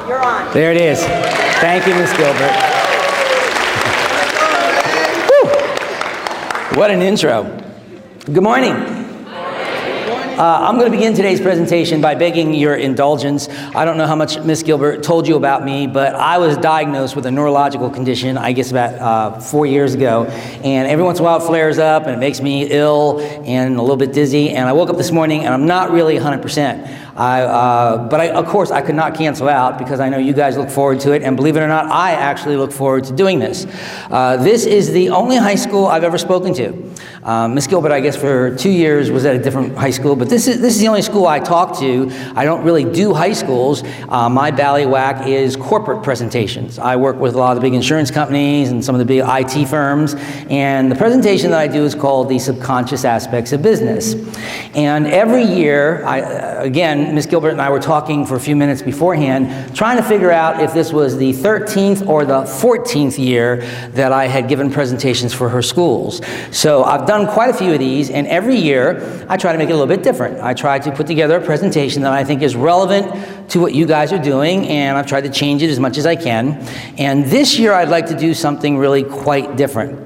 You're on. There it is. Thank you, Miss Gilbert. Whew. What an intro. Good morning. I'm going to begin today's presentation by begging your indulgence. I don't know how much Miss Gilbert told you about me, but I was diagnosed with a neurological condition, I guess about 4 years ago. And every once in a while it flares up and it makes me ill and a little bit dizzy. And I woke up this morning and I'm not really 100%. Of course, I could not cancel out because I know you guys look forward to it. And believe it or not, I actually look forward to doing this. This is the only high school I've ever spoken to. Miss Gilbert, I guess, for 2 years was at a different high school, but this is the only school I talk to. I don't really do high schools. My ballywhack is corporate presentations. I work with a lot of the big insurance companies and some of the big IT firms, and the presentation that I do is called The Subconscious Aspects of Business. And every year, again, Miss Gilbert and I were talking for a few minutes beforehand, trying to figure out if this was the 13th or the 14th year that I had given presentations for her schools. So I've done quite a few of these, and every year I try to make it a little bit different. I try to put together a presentation that I think is relevant to what you guys are doing, and I've tried to change it as much as I can. And this year I'd like to do something really quite different.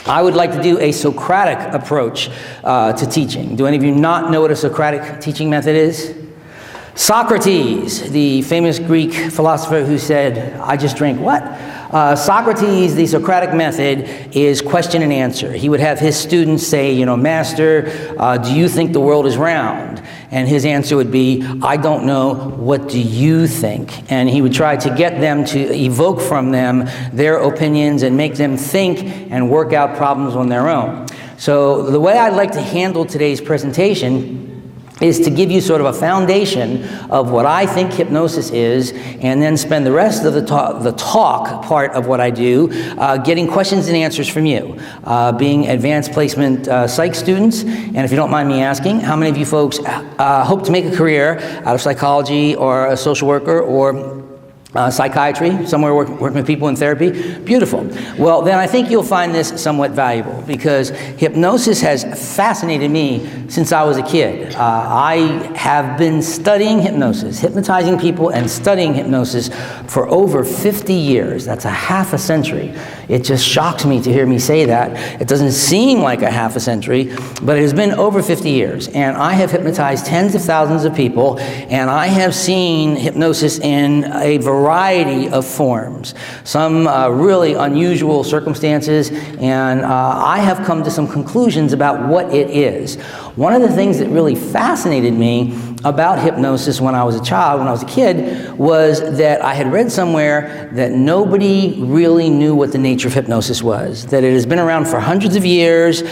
I would like to do a Socratic approach to teaching. Do any of you not know what a Socratic teaching method is? Socrates, the famous Greek philosopher who said, "I just drink what?" Socrates, the Socratic method is question and answer. He would have his students say, "Master, do you think the world is round?" And his answer would be, "I don't know, what do you think?" And he would try to get them to evoke from them their opinions and make them think and work out problems on their own. So the way I'd like to handle today's presentation is to give you sort of a foundation of what I think hypnosis is, and then spend the rest of the talk part of what I do getting questions and answers from you. Being advanced placement psych students, and if you don't mind me asking, how many of you folks hope to make a career out of psychology or a social worker or psychiatry, somewhere working with people in therapy? Beautiful. Well, then I think you'll find this somewhat valuable, because hypnosis has fascinated me since I was a kid. I have been studying hypnosis, hypnotizing people and studying hypnosis for over 50 years. That's a half a century. It just shocks me to hear me say that. It doesn't seem like a half a century, but it has been over 50 years. And I have hypnotized tens of thousands of people, and I have seen hypnosis in a variety of forms, some really unusual circumstances, and I have come to some conclusions about what it is. One of the things that really fascinated me about hypnosis when I was a child, when I was a kid, was that I had read somewhere that nobody really knew what the nature of hypnosis was, that it has been around for hundreds of years.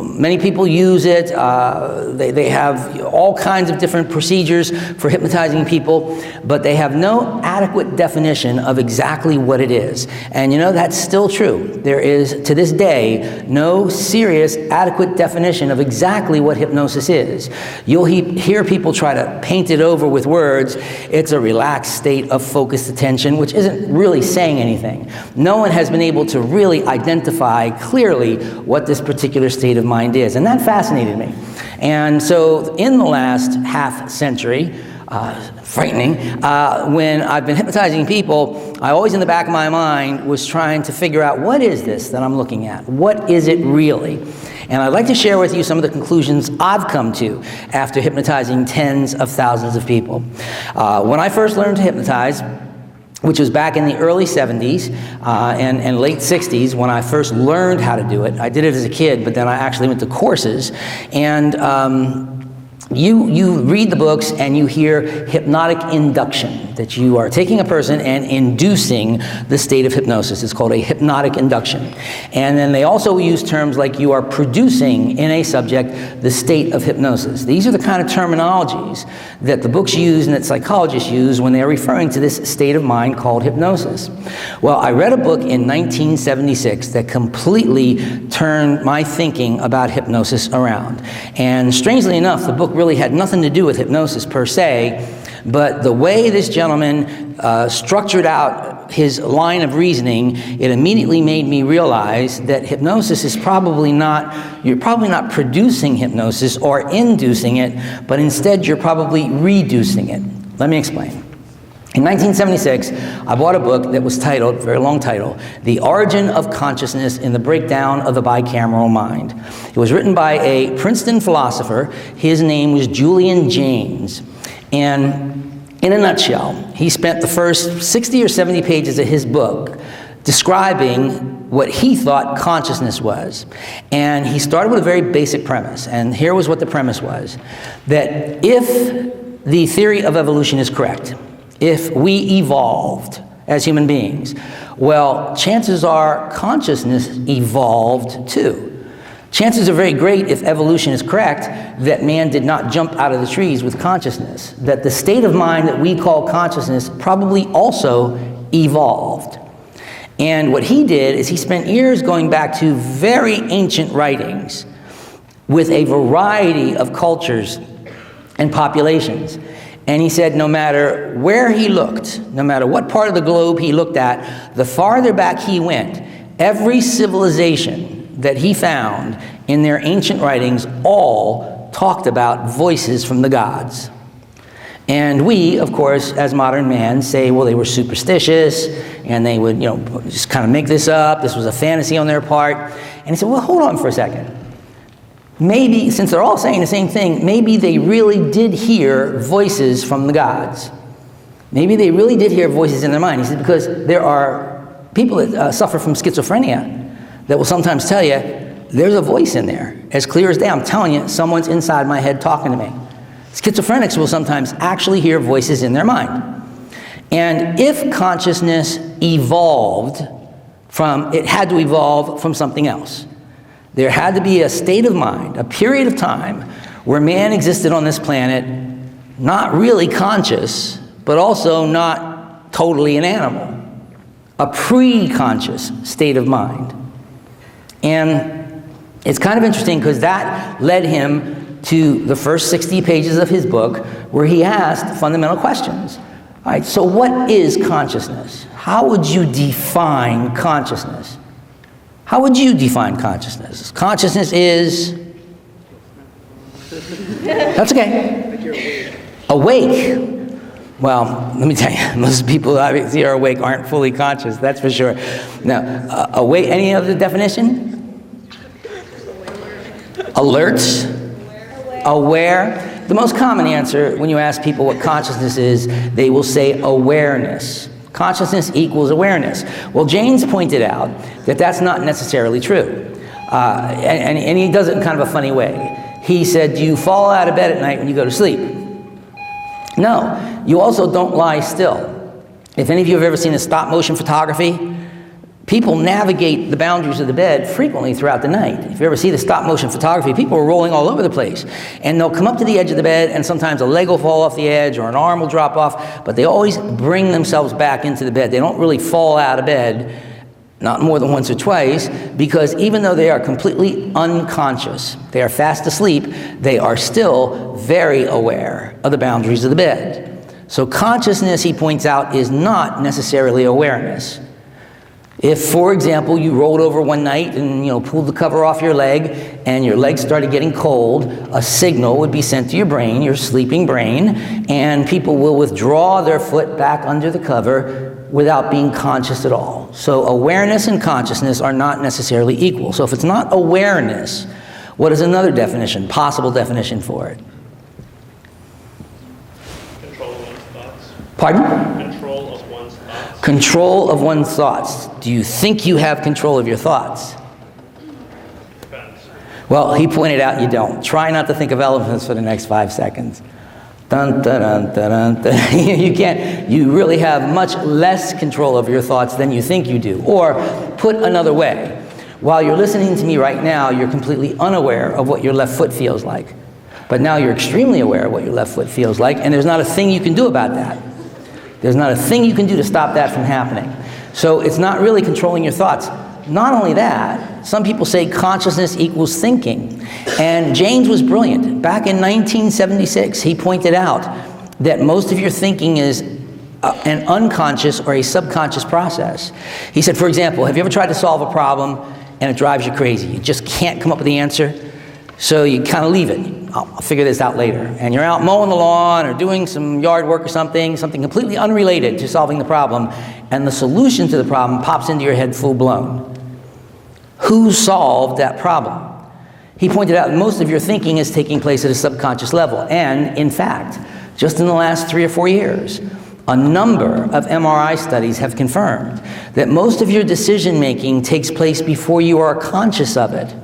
Many people use it. They have all kinds of different procedures for hypnotizing people, but they have no adequate definition of exactly what it is. And that's still true. There is, to this day, no serious, adequate definition of exactly what hypnosis is. You'll hear people try to paint it over with words. It's a relaxed state of focused attention, which isn't really saying anything. No one has been able to really identify clearly what this particular state of mind is, and that fascinated me. And so in the last half century, frightening, when I've been hypnotizing people, I always in the back of my mind was trying to figure out, what is this that I'm looking at? What is it really? And I'd like to share with you some of the conclusions I've come to after hypnotizing tens of thousands of people. When I first learned to hypnotize, which was back in the early 70s and late 60s, when I first learned how to do it. I did it as a kid, but then I actually went to courses. And you read the books and you hear hypnotic induction, that you are taking a person and inducing the state of hypnosis. It's called a hypnotic induction. And then they also use terms like you are producing in a subject the state of hypnosis. These are the kind of terminologies that the books use and that psychologists use when they're referring to this state of mind called hypnosis. Well, I read a book in 1976 that completely turned my thinking about hypnosis around. And strangely enough, the book really had nothing to do with hypnosis per se, but the way this gentleman structured out his line of reasoning, it immediately made me realize that hypnosis is you're probably not producing hypnosis or inducing it, but instead you're probably reducing it. Let me explain. In 1976, I bought a book that was titled, very long title, The Origin of Consciousness in the Breakdown of the Bicameral Mind. It was written by a Princeton philosopher. His name was Julian Jaynes. And in a nutshell, he spent the first 60 or 70 pages of his book describing what he thought consciousness was. And he started with a very basic premise. And here was what the premise was. That if the theory of evolution is correct, if we evolved as human beings, well, chances are consciousness evolved too. Chances are very great, if evolution is correct, that man did not jump out of the trees with consciousness, that the state of mind that we call consciousness probably also evolved. And what he did is he spent years going back to very ancient writings with a variety of cultures and populations. And he said no matter where he looked, no matter what part of the globe he looked at, the farther back he went, every civilization that he found in their ancient writings all talked about voices from the gods. And we, of course, as modern man, say, well, they were superstitious, and they would, just kind of make this up. This was a fantasy on their part. And he said, well, hold on for a second. Maybe, since they're all saying the same thing, maybe they really did hear voices from the gods. Maybe they really did hear voices in their mind. He said, because there are people that suffer from schizophrenia that will sometimes tell you, there's a voice in there, as clear as day. I'm telling you, someone's inside my head talking to me. Schizophrenics will sometimes actually hear voices in their mind. And if consciousness evolved it had to evolve from something else. There had to be a state of mind, a period of time, where man existed on this planet, not really conscious, but also not totally an animal. A pre-conscious state of mind. And it's kind of interesting because that led him to the first 60 pages of his book where he asked fundamental questions. All right, so what is consciousness? How would you define consciousness? How would you define consciousness? Consciousness is... That's okay. Awake. Well, let me tell you, most people who obviously are awake aren't fully conscious, that's for sure. Now, awake, any other definition? Alert. Aware. The most common answer when you ask people what consciousness is, they will say awareness. Consciousness equals awareness. Well, Jaynes pointed out that that's not necessarily true. And he does it in kind of a funny way. He said, do you fall out of bed at night when you go to sleep? No. You also don't lie still. If any of you have ever seen a stop motion photography, people navigate the boundaries of the bed frequently throughout the night. If you ever see the stop motion photography, people are rolling all over the place. And they'll come up to the edge of the bed, and sometimes a leg will fall off the edge or an arm will drop off, but they always bring themselves back into the bed. They don't really fall out of bed, not more than once or twice, because even though they are completely unconscious, they are fast asleep, they are still very aware of the boundaries of the bed. So consciousness, he points out, is not necessarily awareness. If, for example, you rolled over one night and pulled the cover off your leg and your leg started getting cold, a signal would be sent to your brain, your sleeping brain, and people will withdraw their foot back under the cover without being conscious at all. So awareness and consciousness are not necessarily equal. So if it's not awareness, what is another definition, possible definition for it? Control of one's thoughts. Pardon? Control of one's thoughts. Control of one's thoughts. Do you think you have control of your thoughts? Depends. Well, he pointed out you don't. Try not to think of elephants for the next 5 seconds. Dun, dun, dun, dun, dun. You can't. You really have much less control of your thoughts than you think you do. Or, put another way, while you're listening to me right now, you're completely unaware of what your left foot feels like. But now you're extremely aware of what your left foot feels like, and there's not a thing you can do about that. There's not a thing you can do to stop that from happening. So it's not really controlling your thoughts. Not only that, some people say consciousness equals thinking. And Jaynes was brilliant. Back in 1976, he pointed out that most of your thinking is an unconscious or a subconscious process. He said, for example, have you ever tried to solve a problem and it drives you crazy? You just can't come up with the answer, so you kind of leave it. I'll figure this out later. And you're out mowing the lawn or doing some yard work or something completely unrelated to solving the problem, and the solution to the problem pops into your head full blown. Who solved that problem? He pointed out most of your thinking is taking place at a subconscious level. And in fact, just in the last 3 or 4 years, a number of MRI studies have confirmed that most of your decision making takes place before you are conscious of it.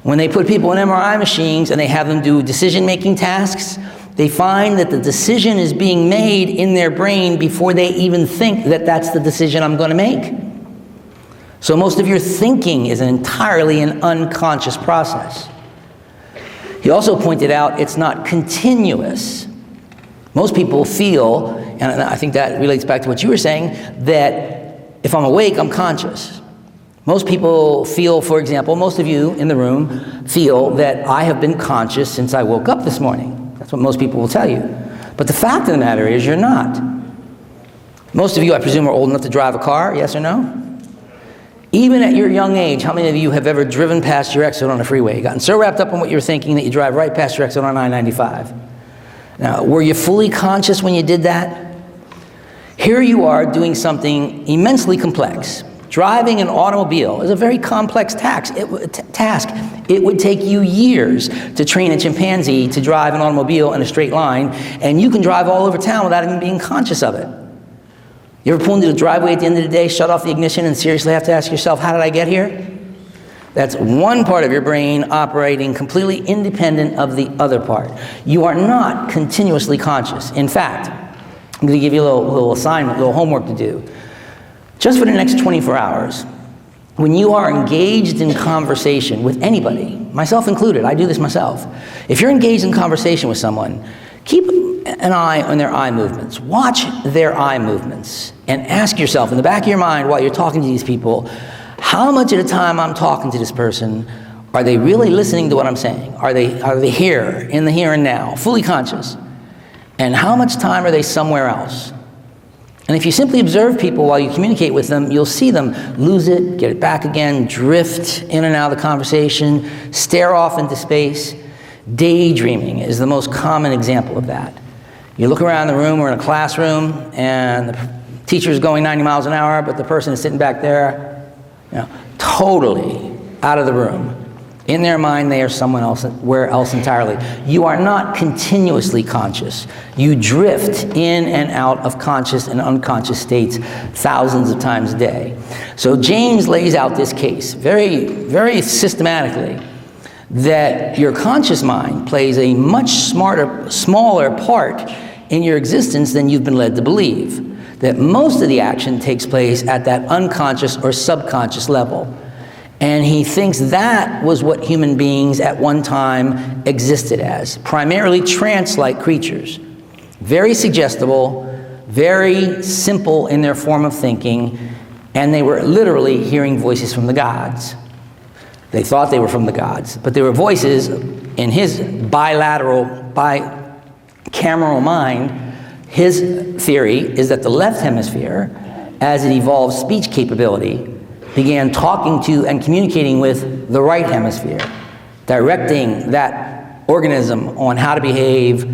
When they put people in MRI machines and they have them do decision-making tasks, they find that the decision is being made in their brain before they even think that that's the decision I'm going to make. So most of your thinking is entirely an unconscious process. He also pointed out it's not continuous. Most people feel, and I think that relates back to what you were saying, that if I'm awake, I'm conscious. Most people feel, for example, most of you in the room feel that I have been conscious since I woke up this morning. That's what most people will tell you. But the fact of the matter is you're not. Most of you, I presume, are old enough to drive a car, yes or no? Even at your young age, how many of you have ever driven past your exit on a freeway, gotten so wrapped up in what you're thinking that you drive right past your exit on I-95? Now, were you fully conscious when you did that? Here you are doing something immensely complex. Driving an automobile is a very complex task. It would take you years to train a chimpanzee to drive an automobile in a straight line, and you can drive all over town without even being conscious of it. You ever pull into the driveway at the end of the day, shut off the ignition, and seriously have to ask yourself, how did I get here? That's one part of your brain operating completely independent of the other part. You are not continuously conscious. In fact, I'm going to give you a little assignment, a little homework to do. Just for the next 24 hours, when you are engaged in conversation with anybody, myself included, I do this myself. If you're engaged in conversation with someone, keep an eye on their eye movements. Watch their eye movements and ask yourself in the back of your mind while you're talking to these people, how much of the time I'm talking to this person, are they really listening to what I'm saying? Are they here, in the here and now, fully conscious? And how much time are they somewhere else? And if you simply observe people while you communicate with them, you'll see them lose it, get it back again, drift in and out of the conversation, stare off into space. Daydreaming is the most common example of that. You look around the room, we're in a classroom, and the teacher's going 90 miles an hour, but the person is sitting back there, totally out of the room. In their mind, they are somewhere else entirely. You are not continuously conscious. You drift in and out of conscious and unconscious states thousands of times a day. So James lays out this case very, very systematically, that your conscious mind plays a much smaller part in your existence than you've been led to believe. That most of the action takes place at that unconscious or subconscious level. And he thinks that was what human beings at one time existed as, primarily trance-like creatures. Very suggestible, very simple in their form of thinking, and they were literally hearing voices from the gods. They thought they were from the gods, but they were voices in his bicameral mind. His theory is that the left hemisphere, as it evolved speech capability, began talking to and communicating with the right hemisphere, directing that organism on how to behave,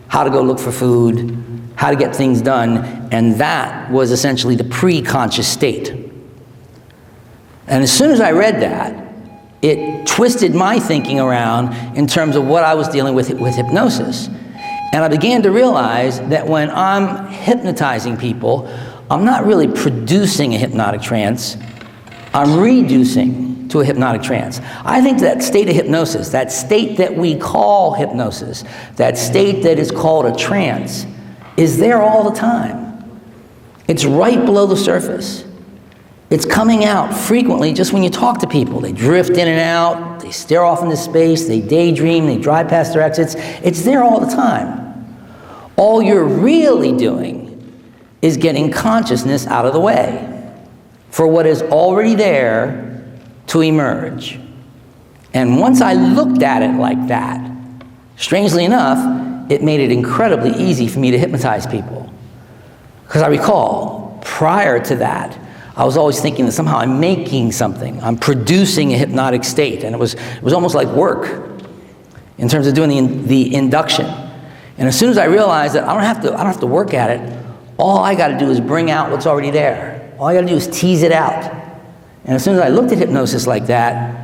how to go look for food, how to get things done, and that was essentially the pre-conscious state. And as soon as I read that, it twisted my thinking around in terms of what I was dealing with hypnosis. And I began to realize that when I'm hypnotizing people, I'm not really producing a hypnotic trance, I'm reducing to a hypnotic trance. I think that state of hypnosis, that state that we call hypnosis, that state that is called a trance, is there all the time. It's right below the surface. It's coming out frequently just when you talk to people. They drift in and out, they stare off into space, they daydream, they drive past their exits. It's there all the time. All you're really doing is getting consciousness out of the way for what is already there to emerge. And once I looked at it like that, strangely enough, it made it incredibly easy for me to hypnotize people. Because I recall, prior to that, I was always thinking that somehow I'm making something. I'm producing a hypnotic state, and it was almost like work. in terms of doing the induction. And as soon as I realized that I don't have to work at it, all I got to do is bring out what's already there. All I got to do is tease it out. And as soon as I looked at hypnosis like that,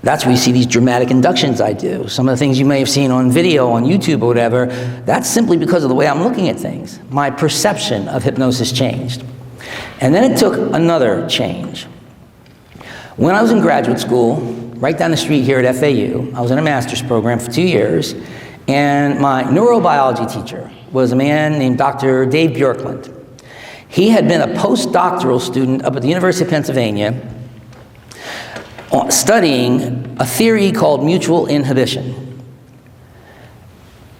that's where you see these dramatic inductions I do. Some of the things you may have seen on video, on YouTube or whatever, that's simply because of the way I'm looking at things. My perception of hypnosis changed. And then it took another change. When I was in graduate school, right down the street here at FAU, I was in a master's program for 2 years, and my neurobiology teacher was a man named Dr. Dave Bjorklund. He had been a postdoctoral student up at the University of Pennsylvania studying a theory called mutual inhibition.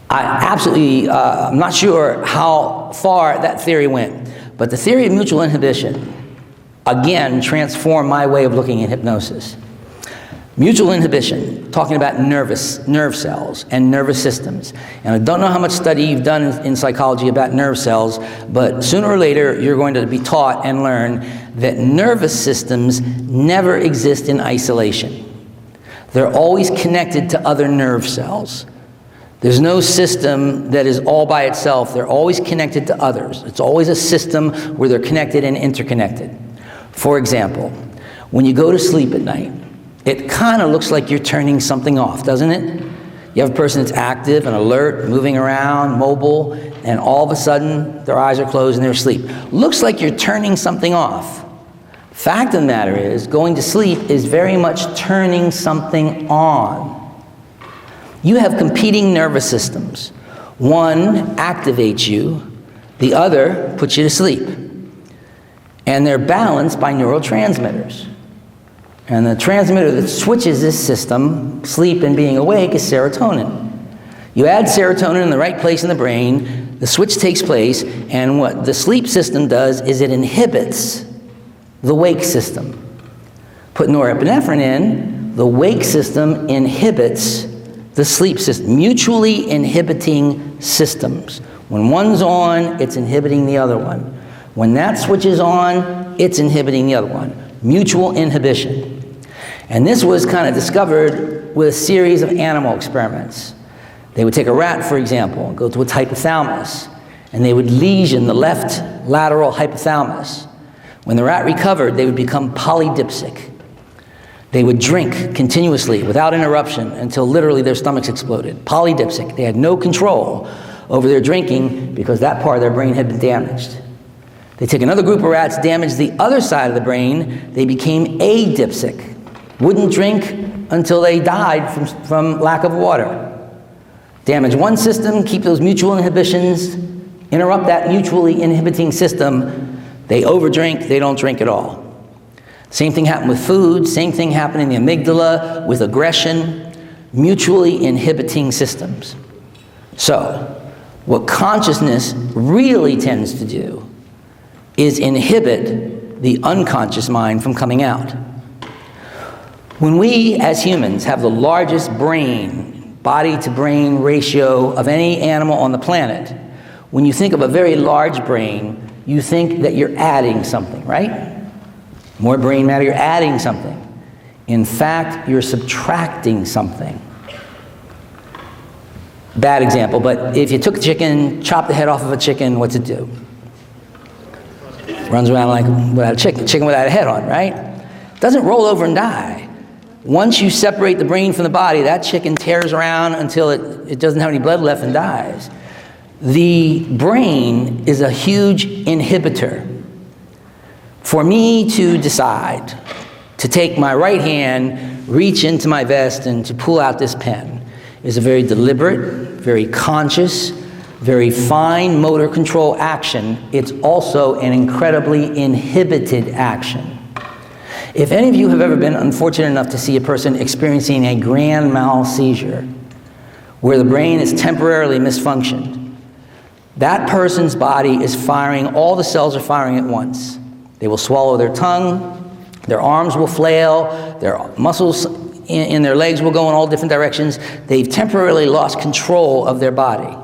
I'm not sure how far that theory went, but the theory of mutual inhibition, again, transformed my way of looking at hypnosis. Mutual inhibition, talking about nerve cells and nervous systems. And I don't know how much study you've done in psychology about nerve cells, but sooner or later you're going to be taught and learn that nervous systems never exist in isolation. They're always connected to other nerve cells. There's no system that is all by itself. They're always connected to others. It's always a system where they're connected and interconnected. For example, when you go to sleep at night, it kind of looks like you're turning something off, doesn't it? You have a person that's active and alert, moving around, mobile, and all of a sudden their eyes are closed and they're asleep. Looks like you're turning something off. Fact of the matter is, going to sleep is very much turning something on. You have competing nervous systems. One activates you, the other puts you to sleep. And they're balanced by neurotransmitters. And the transmitter that switches this system, sleep and being awake, is serotonin. You add serotonin in the right place in the brain, the switch takes place, and what the sleep system does is it inhibits the wake system. Put norepinephrine in, the wake system inhibits the sleep system, mutually inhibiting systems. When one's on, it's inhibiting the other one. When that switch is on, it's inhibiting the other one. Mutual inhibition. And this was kind of discovered with a series of animal experiments. They would take a rat, for example, go to its hypothalamus, and they would lesion the left lateral hypothalamus. When the rat recovered, they would become polydipsic. They would drink continuously without interruption until literally their stomachs exploded. Polydipsic. They had no control over their drinking because that part of their brain had been damaged. They took another group of rats, damaged the other side of the brain. They became adipsic. Wouldn't drink until they died from lack of water. Damage one system, keep those mutual inhibitions, interrupt that mutually inhibiting system. They overdrink, they don't drink at all. Same thing happened with food, same thing happened in the amygdala with aggression, mutually inhibiting systems. So, what consciousness really tends to do is inhibit the unconscious mind from coming out. When we, as humans, have the largest brain, body-to-brain ratio of any animal on the planet, when you think of a very large brain, you think that you're adding something, right? More brain matter, you're adding something. In fact, you're subtracting something. Bad example, but if you took a chicken, chopped the head off of a chicken, what's it do? Runs around like without a chicken without a head on, right? Doesn't roll over and die. Once you separate the brain from the body, that chicken tears around until it doesn't have any blood left and dies. The brain is a huge inhibitor. For me to decide to take my right hand, reach into my vest, and to pull out this pen is a very deliberate, very conscious, very fine motor control action. It's also an incredibly inhibited action. If any of you have ever been unfortunate enough to see a person experiencing a grand mal seizure, where the brain is temporarily misfunctioned, that person's body is firing, all the cells are firing at once. They will swallow their tongue, their arms will flail, their muscles in their legs will go in all different directions. They've temporarily lost control of their body.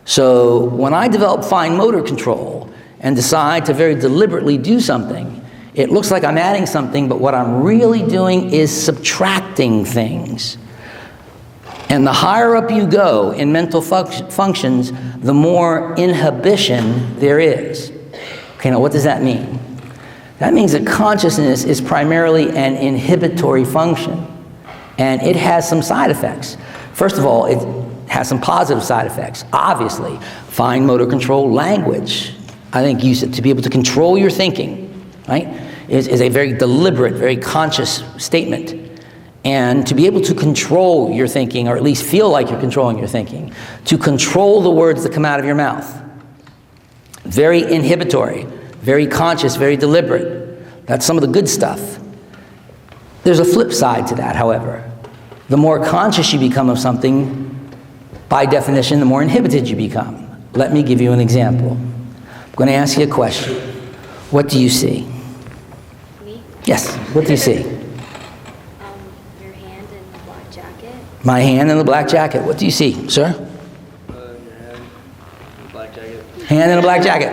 So when I develop fine motor control and decide to very deliberately do something, it looks like I'm adding something, but what I'm really doing is subtracting things. And the higher up you go in mental functions, the more inhibition there is. Okay, now what does that mean? That means that consciousness is primarily an inhibitory function, and it has some side effects. First of all, it has some positive side effects. Obviously, fine motor control, language. I think use it to be able to control your thinking, right, is a very deliberate, very conscious statement. And to be able to control your thinking, or at least feel like you're controlling your thinking, to control the words that come out of your mouth. Very inhibitory, very conscious, very deliberate. That's some of the good stuff. There's a flip side to that, however. The more conscious you become of something, by definition, the more inhibited you become. Let me give you an example. I'm going to ask you a question. What do you see? Me? Yes, what do you see? Your hand in the black jacket. My hand in the black jacket. What do you see, sir? Your hand in the black jacket. Hand in a black jacket.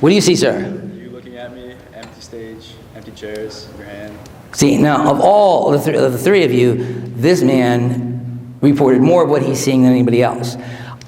What do you see, sir? You looking at me, empty stage, empty chairs, your hand. See, now, of all the three of you, this man reported more of what he's seeing than anybody else.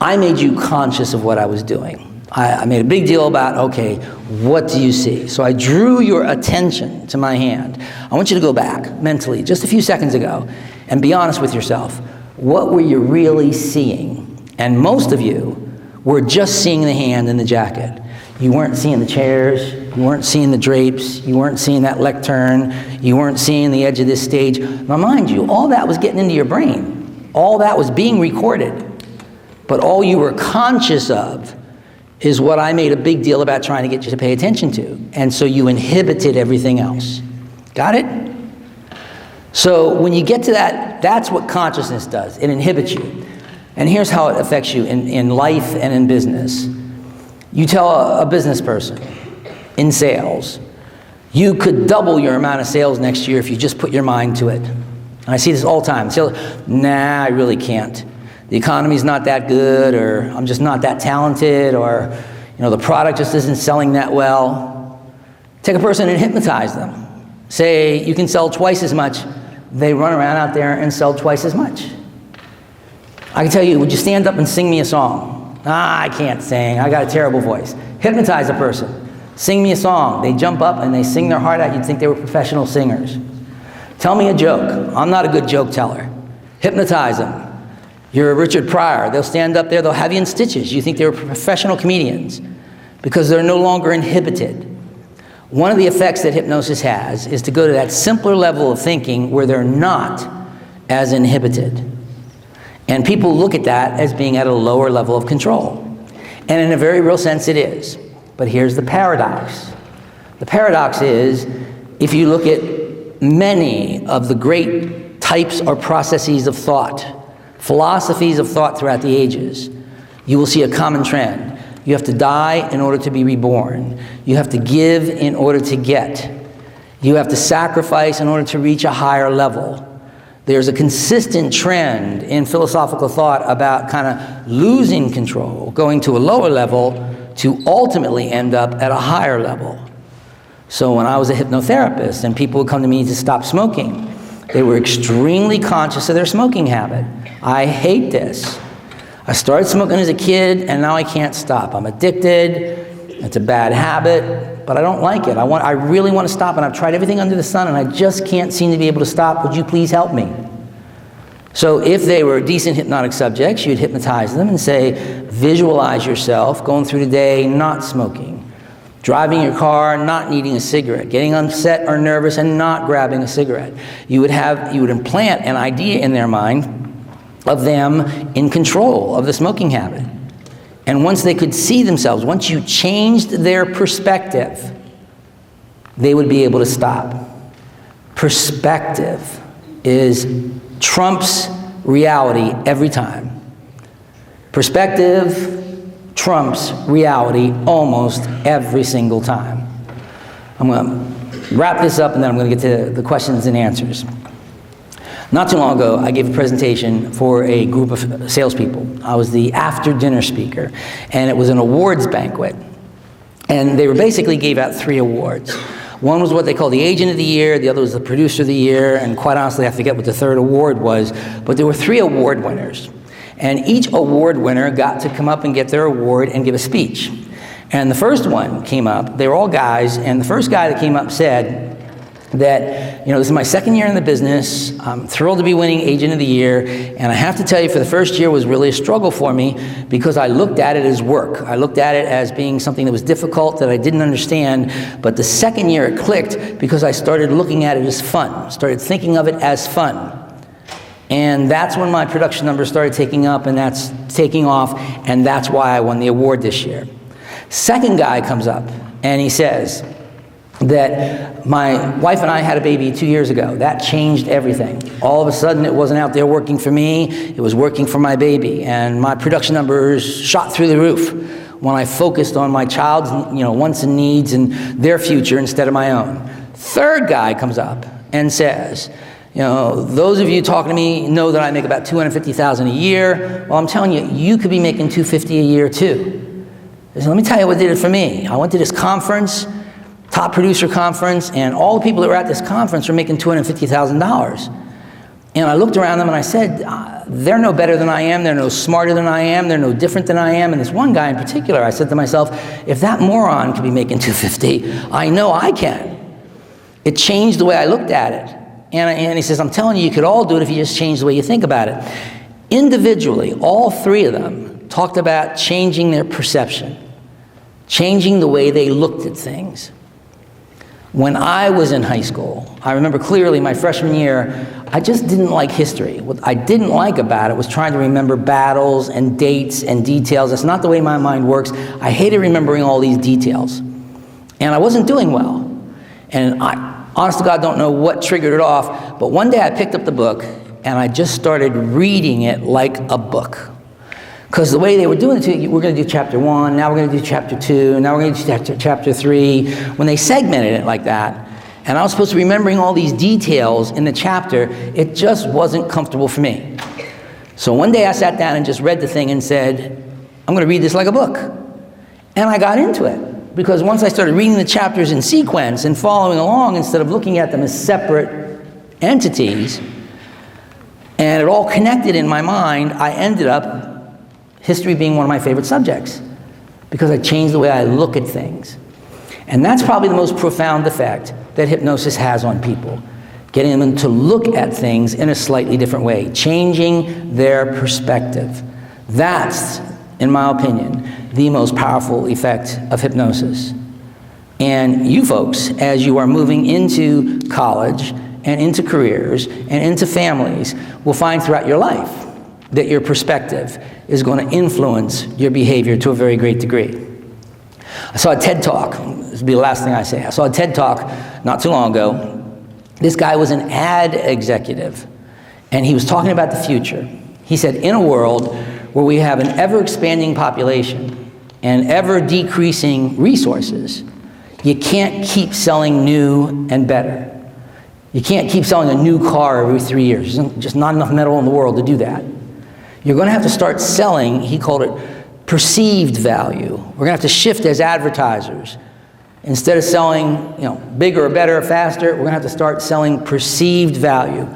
I made you conscious of what I was doing. I made a big deal about, okay, what do you see? So I drew your attention to my hand. I want you to go back mentally, just a few seconds ago, and be honest with yourself. What were you really seeing? And most of you were just seeing the hand in the jacket. You weren't seeing the chairs, you weren't seeing the drapes, you weren't seeing that lectern, you weren't seeing the edge of this stage. Now mind you, all that was getting into your brain. All that was being recorded. But all you were conscious of is what I made a big deal about trying to get you to pay attention to. And so you inhibited everything else. Got it? So when you get to that, that's what consciousness does. It inhibits you. And here's how it affects you in life and in business. You tell a business person in sales, you could double your amount of sales next year if you just put your mind to it. And I see this all the time. Sales, nah, I really can't. The economy's not that good, or I'm just not that talented, or the product just isn't selling that well. Take a person and hypnotize them. Say you can sell twice as much. They run around out there and sell twice as much. I can tell you, would you stand up and sing me a song? I can't sing. I got a terrible voice. Hypnotize a person. Sing me a song. They jump up and they sing their heart out. You'd think they were professional singers. Tell me a joke. I'm not a good joke teller. Hypnotize them. You're a Richard Pryor. They'll stand up there. They'll have you in stitches. You think they were professional comedians because they're no longer inhibited. One of the effects that hypnosis has is to go to that simpler level of thinking where they're not as inhibited. And people look at that as being at a lower level of control. And in a very real sense it is. But here's the paradox. The paradox is, if you look at many of the great types or processes of thought, philosophies of thought throughout the ages, you will see a common trend. You have to die in order to be reborn. You have to give in order to get. You have to sacrifice in order to reach a higher level. There's a consistent trend in philosophical thought about kind of losing control, going to a lower level to ultimately end up at a higher level. So when I was a hypnotherapist and people would come to me to stop smoking, they were extremely conscious of their smoking habit. I hate this. I started smoking as a kid and now I can't stop. I'm addicted. It's a bad habit, but I don't like it. I really want to stop, and I've tried everything under the sun and I just can't seem to be able to stop. Would you please help me? So if they were decent hypnotic subjects, you'd hypnotize them and say, visualize yourself going through the day not smoking, driving your car, not needing a cigarette, getting upset or nervous and not grabbing a cigarette. You would implant an idea in their mind of them in control of the smoking habit. And once they could see themselves, once you changed their perspective, they would be able to stop. Perspective trumps reality every time. Perspective trumps reality almost every single time. I'm going to wrap this up and then I'm going to get to the questions and answers. Not too long ago, I gave a presentation for a group of salespeople. I was the after-dinner speaker, and it was an awards banquet. And they basically gave out 3 awards. One was what they call the Agent of the Year, the other was the Producer of the Year, and quite honestly, I forget what the third award was, but there were 3 award winners. And each award winner got to come up and get their award and give a speech. And the first one came up, they were all guys, and the first guy that came up said that, this is my 2nd year in the business, I'm thrilled to be winning Agent of the Year, and I have to tell you, for the first year was really a struggle for me because I looked at it as work. I looked at it as being something that was difficult, that I didn't understand, but the 2nd year it clicked because I started looking at it as fun, started thinking of it as fun. And that's when my production numbers started taking up, and that's taking off, and that's why I won the award this year. Second guy comes up, and he says that my wife and I had a baby 2 years ago. That changed everything. All of a sudden, it wasn't out there working for me, it was working for my baby, and my production numbers shot through the roof when I focused on my child's wants and needs and their future instead of my own. Third guy comes up and says, those of you talking to me know that I make about $250,000 a year. Well, I'm telling you, you could be making $250,000 a year too. So let me tell you what did it for me. I went to this conference, top producer conference, and all the people that were at this conference were making $250,000. And I looked around them and I said, they're no better than I am, they're no smarter than I am, they're no different than I am. And this one guy in particular, I said to myself, if that moron could be making $250,000, I know I can. It changed the way I looked at it. And he says, I'm telling you, you could all do it if you just change the way you think about it. Individually, all 3 of them talked about changing their perception, changing the way they looked at things. When I was in high school, I remember clearly my freshman year, I just didn't like history. What I didn't like about it was trying to remember battles and dates and details. That's not the way my mind works. I hated remembering all these details. And I wasn't doing well. And I, honest to God, don't know what triggered it off, but one day I picked up the book and I just started reading it like a book. Because the way they were doing it, we're going to do chapter 1, now we're going to do chapter 2, now we're going to do chapter 3. When they segmented it like that, and I was supposed to be remembering all these details in the chapter, it just wasn't comfortable for me. So one day I sat down and just read the thing and said, I'm going to read this like a book. And I got into it. Because once I started reading the chapters in sequence and following along instead of looking at them as separate entities, and it all connected in my mind, I ended up history being one of my favorite subjects because I changed the way I look at things. And that's probably the most profound effect that hypnosis has on people, getting them to look at things in a slightly different way, changing their perspective. That's, in my opinion, the most powerful effect of hypnosis. And you folks, as you are moving into college and into careers and into families, will find throughout your life that your perspective is going to influence your behavior to a very great degree. I saw a TED Talk. This will be the last thing I say. I saw a TED Talk not too long ago. This guy was an ad executive, and he was talking about the future. He said, in a world where we have an ever-expanding population and ever-decreasing resources, you can't keep selling new and better. You can't keep selling a new car every 3 years. There's just not enough metal in the world to do that. You're going to have to start selling, he called it perceived value. We're going to have to shift as advertisers. Instead of selling, bigger or better or faster, we're going to have to start selling perceived value.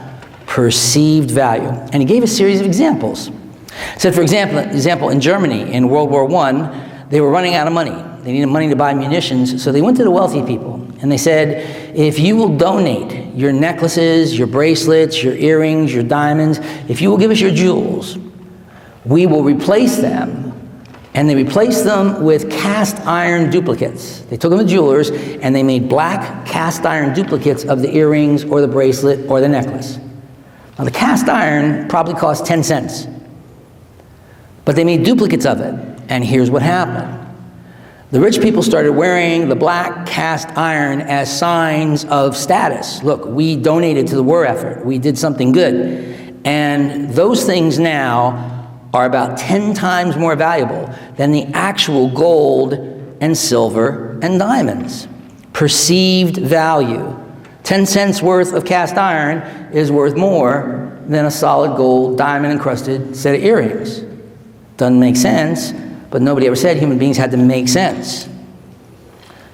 Perceived value. And he gave a series of examples. He said, for example, in Germany in World War I, they were running out of money. They needed money to buy munitions, so they went to the wealthy people. And they said, if you will donate your necklaces, your bracelets, your earrings, your diamonds, if you will give us your jewels, we will replace them. And they replaced them with cast iron duplicates. They took them to jewelers and they made black cast iron duplicates of the earrings or the bracelet or the necklace. Now the cast iron probably cost 10 cents. But they made duplicates of it. And here's what happened. The rich people started wearing the black cast iron as signs of status. Look, we donated to the war effort. We did something good. And those things now are about 10 times more valuable than the actual gold and silver and diamonds. Perceived value. 10 cents worth of cast iron is worth more than a solid gold, diamond encrusted set of earrings. Doesn't make sense, but nobody ever said human beings had to make sense.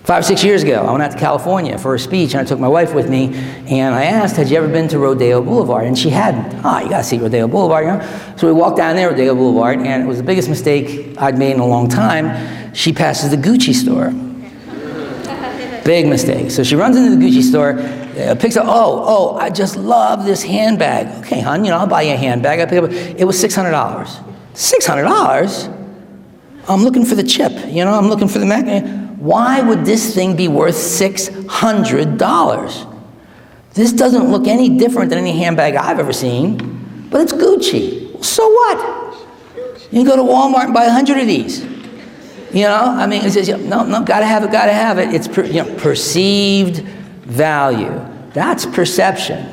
5 or 6 years ago, I went out to California for a speech, and I took my wife with me, and I asked, had you ever been to Rodeo Boulevard? And she hadn't. You gotta see Rodeo Boulevard, you know? So we walked down there, Rodeo Boulevard, and it was the biggest mistake I'd made in a long time. She passes the Gucci store. Big mistake. So she runs into the Gucci store, picks up, I just love this handbag. Okay, hon, you know, I'll buy you a handbag. I pick up, it was $600. $600? I'm looking for the chip, you know, I'm looking for the magnet. Why would this thing be worth $600? This doesn't look any different than any handbag I've ever seen, but it's Gucci. So what? You can go to Walmart and buy 100 of these. You know, I mean, it says, no, gotta have it. It's perceived value. That's perception.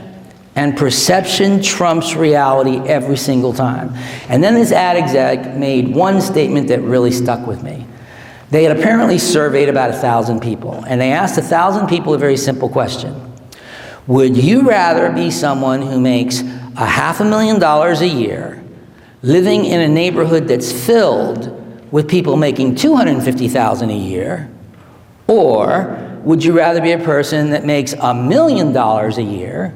And perception trumps reality every single time. And then this ad exec made one statement that really stuck with me. They had apparently surveyed about 1,000 people, and they asked 1,000 people a very simple question. Would you rather be someone who makes $500,000 a year, living in a neighborhood that's filled with people making $250,000 a year, or would you rather be a person that makes $1 million a year,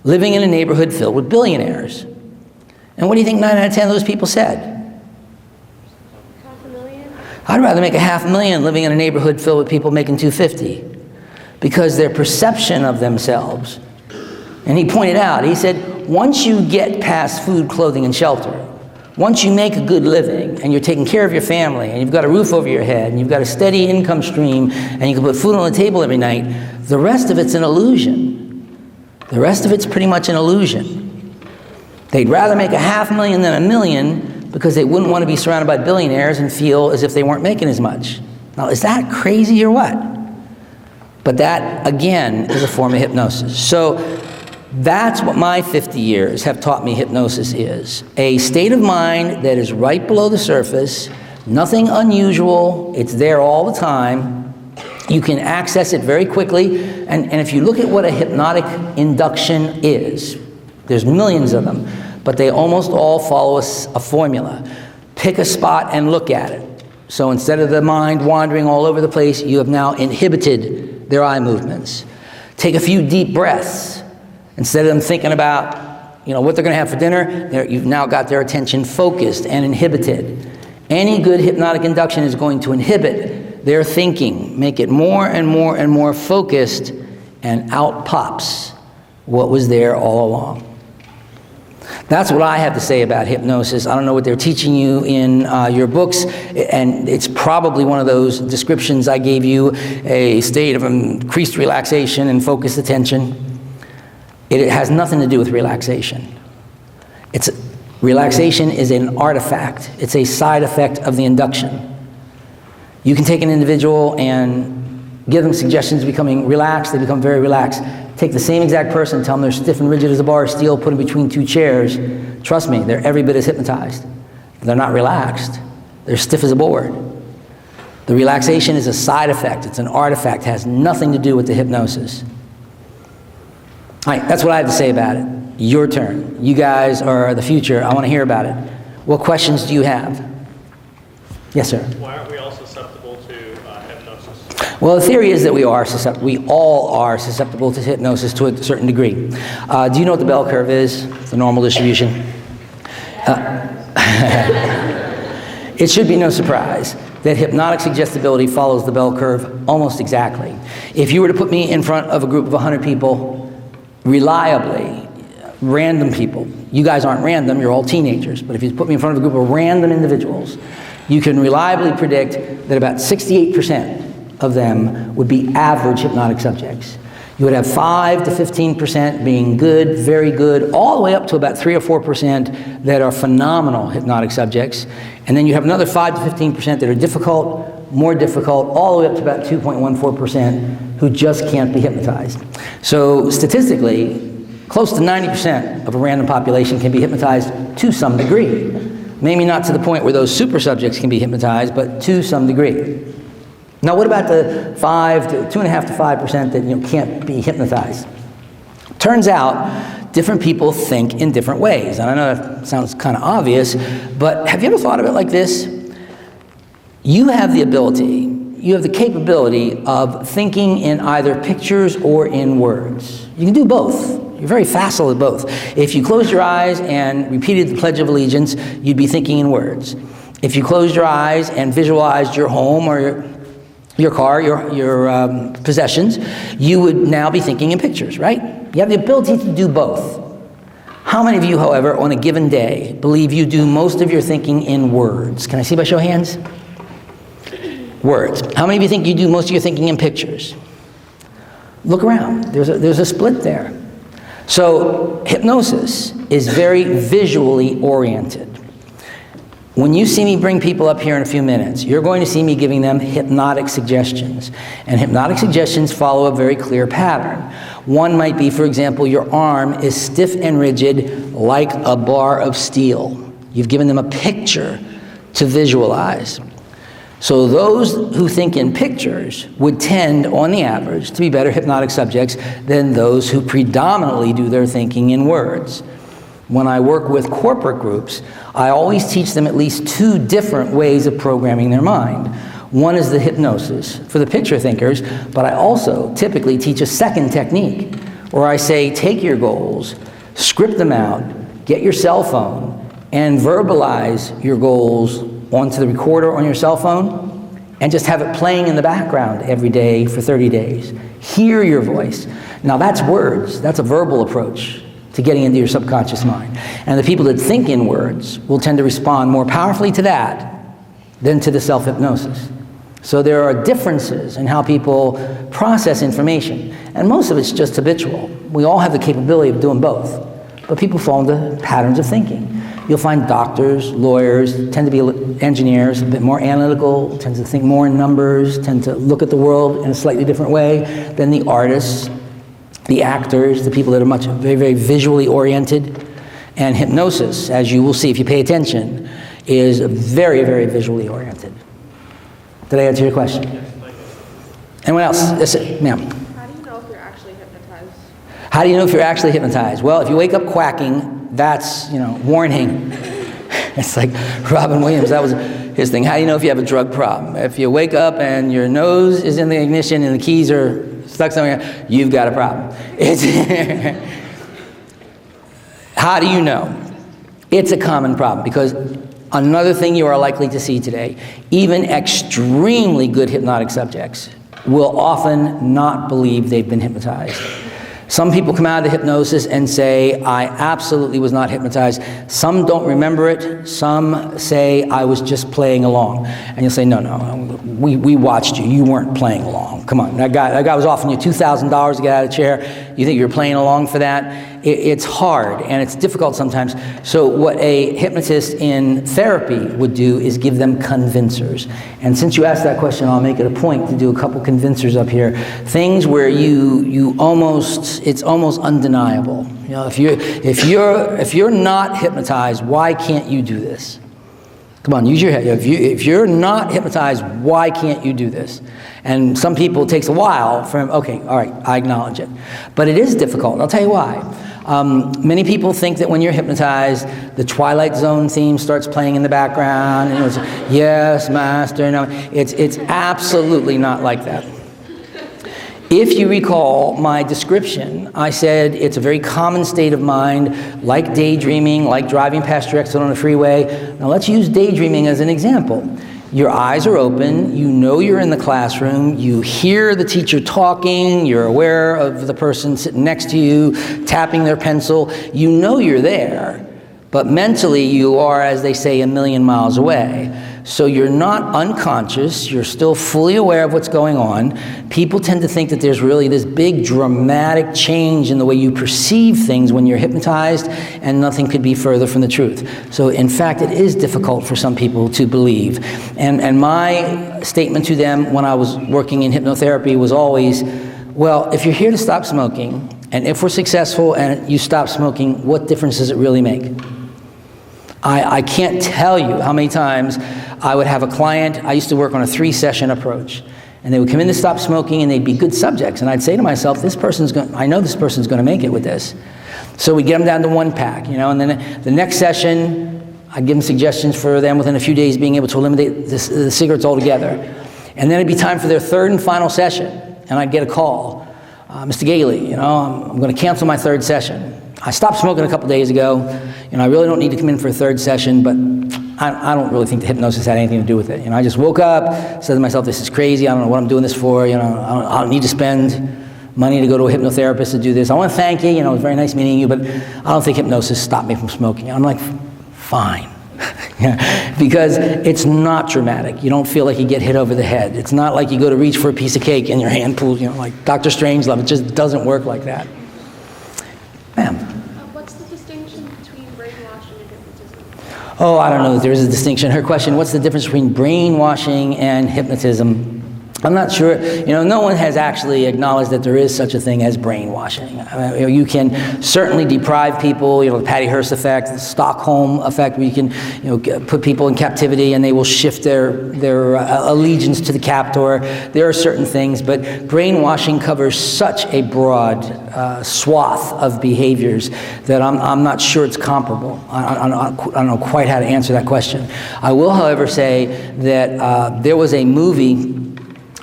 living in a neighborhood filled with billionaires? And what do you think 9 out of 10 of those people said? I'd rather make $500,000 living in a neighborhood filled with people making $250,000, because their perception of themselves. And he pointed out, he said, once you get past food, clothing, and shelter, once you make a good living and you're taking care of your family and you've got a roof over your head and you've got a steady income stream and you can put food on the table every night, the rest of it's an illusion. The rest of it's pretty much an illusion. They'd rather make $500,000 than $1 million, because they wouldn't want to be surrounded by billionaires and feel as if they weren't making as much. Now, is that crazy or what? But that, again, is a form of hypnosis. So that's what my 50 years have taught me hypnosis is. A state of mind that is right below the surface, nothing unusual, it's there all the time. You can access it very quickly, and if you look at what a hypnotic induction is, there's millions of them, but they almost all follow a formula. Pick a spot and look at it. So instead of the mind wandering all over the place, you have now inhibited their eye movements. Take a few deep breaths. Instead of them thinking about, what they're going to have for dinner, you've now got their attention focused and inhibited. Any good hypnotic induction is going to inhibit their thinking, make it more and more and more focused, and out pops what was there all along. That's what I have to say about hypnosis. I don't know what they're teaching you in your books, and it's probably one of those descriptions I gave you, a state of increased relaxation and focused attention. It has nothing to do with relaxation. Relaxation is an artifact. It's a side effect of the induction. You can take an individual and give them suggestions of becoming relaxed, they become very relaxed. Take the same exact person, tell them they're stiff and rigid as a bar of steel, put them between two chairs. Trust me, they're every bit as hypnotized. They're not relaxed. They're stiff as a board. The relaxation is a side effect. It's an artifact. It has nothing to do with the hypnosis. All right, that's what I have to say about it. Your turn. You guys are the future. I want to hear about it. What questions do you have? Yes, sir. Why aren't we all susceptible to hypnosis? Well, the theory is that we all are susceptible to hypnosis to a certain degree. Do you know what the bell curve is? The normal distribution. It should be no surprise that hypnotic suggestibility follows the bell curve almost exactly. If you were to put me in front of a group of 100 people, reliably, random people, you guys aren't random, you're all teenagers, but if you put me in front of a group of random individuals, you can reliably predict that about 68% of them would be average hypnotic subjects. You would have 5 to 15% being good, very good, all the way up to about 3 or 4% that are phenomenal hypnotic subjects. And then you have another 5 to 15% that are difficult, more difficult, all the way up to about 2.14% who just can't be hypnotized. So statistically, close to 90% of a random population can be hypnotized to some degree. Maybe not to the point where those super subjects can be hypnotized, but to some degree. Now, what about the 2.5 to 5% that can't be hypnotized? Turns out, different people think in different ways. And I know that sounds kind of obvious, but have you ever thought of it like this? You have the ability, you have the capability of thinking in either pictures or in words. You can do both. You're very facile at both. If you closed your eyes and repeated the Pledge of Allegiance, you'd be thinking in words. If you closed your eyes and visualized your home or your car, your possessions, you would now be thinking in pictures, right? You have the ability to do both. How many of you, however, on a given day, believe you do most of your thinking in words? Can I see by show of hands? Words. How many of you think you do most of your thinking in pictures? Look around. There's a split there. So hypnosis is very visually oriented. When you see me bring people up here in a few minutes, you're going to see me giving them hypnotic suggestions. And hypnotic suggestions follow a very clear pattern. One might be, for example, your arm is stiff and rigid like a bar of steel. You've given them a picture to visualize. So those who think in pictures would tend, on the average, to be better hypnotic subjects than those who predominantly do their thinking in words. When I work with corporate groups, I always teach them at least two different ways of programming their mind. One is the hypnosis for the picture thinkers, but I also typically teach a second technique where I say, take your goals, script them out, get your cell phone, and verbalize your goals onto the recorder on your cell phone, and just have it playing in the background every day for 30 days. Hear your voice. Now that's words. That's a verbal approach to getting into your subconscious mind. And the people that think in words will tend to respond more powerfully to that than to the self-hypnosis. So there are differences in how people process information, and most of it's just habitual. We all have the capability of doing both, but people fall into patterns of thinking. You'll find doctors, lawyers, tend to be engineers, a bit more analytical, tend to think more in numbers, tend to look at the world in a slightly different way than the artists, the actors, the people that are very, very visually oriented. And hypnosis, as you will see if you pay attention, is very, very visually oriented. Did I answer your question? Anyone else? Yes, ma'am. How do you know if you're actually hypnotized? How do you know if you're actually hypnotized? Well, if you wake up quacking, that's, warning. It's like Robin Williams, that was his thing. How do you know if you have a drug problem? If you wake up and your nose is in the ignition and the keys are stuck somewhere, you've got a problem. How do you know? It's a common problem because another thing you are likely to see today, even extremely good hypnotic subjects will often not believe they've been hypnotized. Some people come out of hypnosis and say, I absolutely was not hypnotized. Some don't remember it. Some say, I was just playing along. And you'll say, no, we watched you. You weren't playing along. Come on, that guy was offering you $2,000 to get out of the chair. You think you're playing along for that? It's hard and it's difficult sometimes. So what a hypnotist in therapy would do is give them convincers. And since you asked that question, I'll make it a point to do a couple convincers up here. Things where it's almost undeniable. If you're not hypnotized, why can't you do this? Come on, use your head. If you're not hypnotized, why can't you do this? And some people, it takes a while for them, okay, all right, I acknowledge it. But it is difficult, and I'll tell you why. Many people think that when you're hypnotized, the Twilight Zone theme starts playing in the background, and it's, yes, master. No, it's absolutely not like that. If you recall my description, I said it's a very common state of mind, like daydreaming, like driving past your exit on a freeway. Now let's use daydreaming as an example. Your eyes are open, you know you're in the classroom, you hear the teacher talking, you're aware of the person sitting next to you, tapping their pencil, you know you're there, but mentally you are, as they say, a million miles away. So you're not unconscious, you're still fully aware of what's going on. People tend to think that there's really this big dramatic change in the way you perceive things when you're hypnotized, and nothing could be further from the truth. So in fact, it is difficult for some people to believe. And my statement to them when I was working in hypnotherapy was always, well, if you're here to stop smoking, and if we're successful and you stop smoking, what difference does it really make? I can't tell you how many times I would have a client, I used to work on a 3-session approach, and they would come in to stop smoking and they'd be good subjects, and I'd say to myself, I know this person's going to make it with this. So we'd get them down to 1 pack, and then the next session, I'd give them suggestions for them within a few days being able to eliminate the cigarettes altogether. And then it'd be time for their third and final session, and I'd get a call. Mr. Galie, I'm going to cancel my third session. I stopped smoking a couple days ago, and I really don't need to come in for a third session, but I don't really think the hypnosis had anything to do with it. I just woke up, said to myself, this is crazy, I don't know what I'm doing this for, I don't need to spend money to go to a hypnotherapist to do this. I want to thank you, it was very nice meeting you, but I don't think hypnosis stopped me from smoking. I'm like, fine. Because it's not dramatic. You don't feel like you get hit over the head. It's not like you go to reach for a piece of cake and your hand pulls, like Dr. Strangelove. It just doesn't work like that. Ma'am. What's the distinction between brainwashing and hypnotism? Oh, I don't know that there is a distinction. Her question, what's the difference between brainwashing and hypnotism? I'm not sure. No one has actually acknowledged that there is such a thing as brainwashing. You can certainly deprive people, the Patty Hearst effect, the Stockholm effect, where you can, put people in captivity and they will shift their allegiance to the captor. There are certain things, but brainwashing covers such a broad swath of behaviors that I'm not sure it's comparable. I don't know quite how to answer that question. I will, however, say that there was a movie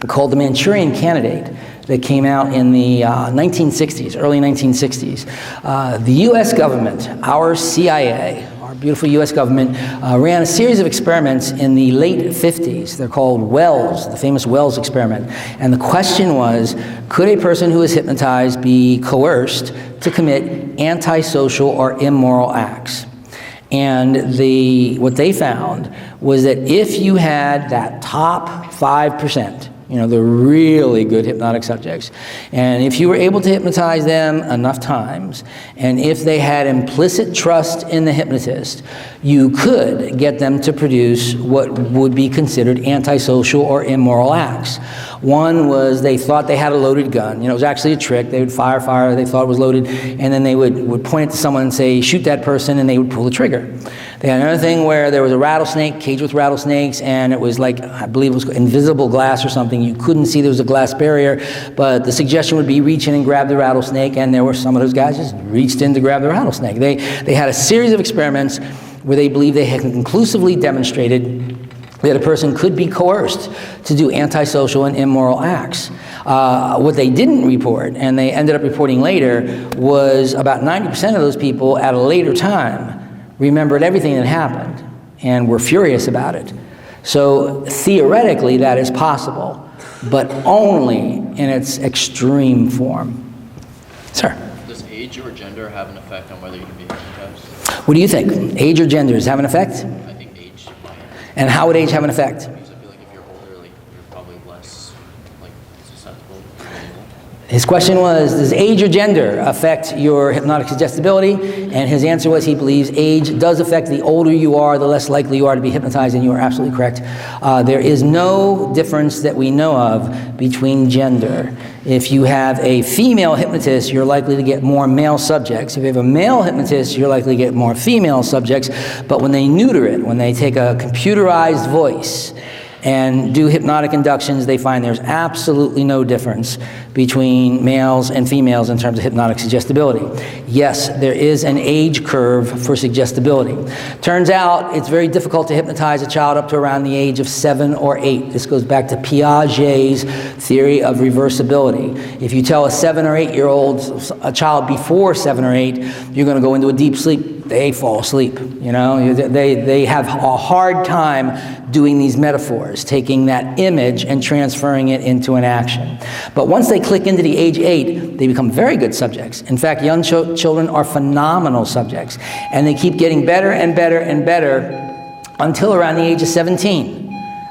called The Manchurian Candidate that came out in the 1960s, early 1960s. The U.S. government, our CIA, our beautiful U.S. government, ran a series of experiments in the late 50s. They're called Wells, the famous Wells experiment. And the question was, could a person who is hypnotized be coerced to commit antisocial or immoral acts? And what they found was that if you had that top 5%, the really good hypnotic subjects, and if you were able to hypnotize them enough times, and if they had implicit trust in the hypnotist, you could get them to produce what would be considered antisocial or immoral acts. One was they thought they had a loaded gun. It was actually a trick. They would fire, they thought it was loaded, and then they would point it to someone and say, shoot that person, and they would pull the trigger. They had another thing where there was a rattlesnake, cage with rattlesnakes, and it was like, I believe it was invisible glass or something. You couldn't see there was a glass barrier, but the suggestion would be reach in and grab the rattlesnake, and there were some of those guys just reached in to grab the rattlesnake. They had a series of experiments where they believed they had conclusively demonstrated that a person could be coerced to do antisocial and immoral acts. What they didn't report, and they ended up reporting later, was about 90% of those people at a later time remembered everything that happened and were furious about it. So theoretically that is possible, but only in its extreme form. Sir? Does age or gender have an effect on whether you can be hypnotized? What do you think? Age or gender, does it have an effect? I think age might. And how would age have an effect? Because I feel like if you're older, you're probably less susceptible to anyone. His question was, does age or gender affect your hypnotic suggestibility? And his answer was he believes age does affect. The older you are, the less likely you are to be hypnotized, and you are absolutely correct. There is no difference that we know of between gender. If you have a female hypnotist, you're likely to get more male subjects. If you have a male hypnotist, you're likely to get more female subjects. But when they neuter it, when they take a computerized voice and do hypnotic inductions, they find there's absolutely no difference between males and females in terms of hypnotic suggestibility. Yes, there is an age curve for suggestibility. Turns out it's very difficult to hypnotize a child up to around the age of 7 or 8. This goes back to Piaget's theory of reversibility. If you tell a 7 or 8-year-old, a child before 7 or 8, you're going to go into a deep sleep, they fall asleep. They have a hard time doing these metaphors, taking that image and transferring it into an action. But once they click into the age 8, they become very good subjects. In fact, young children are phenomenal subjects, and they keep getting better and better and better until around the age of 17.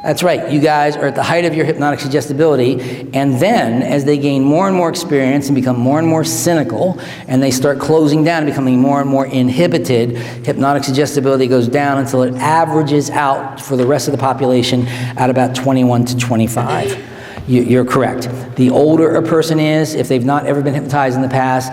That's right, you guys are at the height of your hypnotic suggestibility, and then as they gain more and more experience and become more and more cynical, and they start closing down and becoming more and more inhibited, hypnotic suggestibility goes down until it averages out for the rest of the population at about 21 to 25. You're correct. The older a person is, if they've not ever been hypnotized in the past,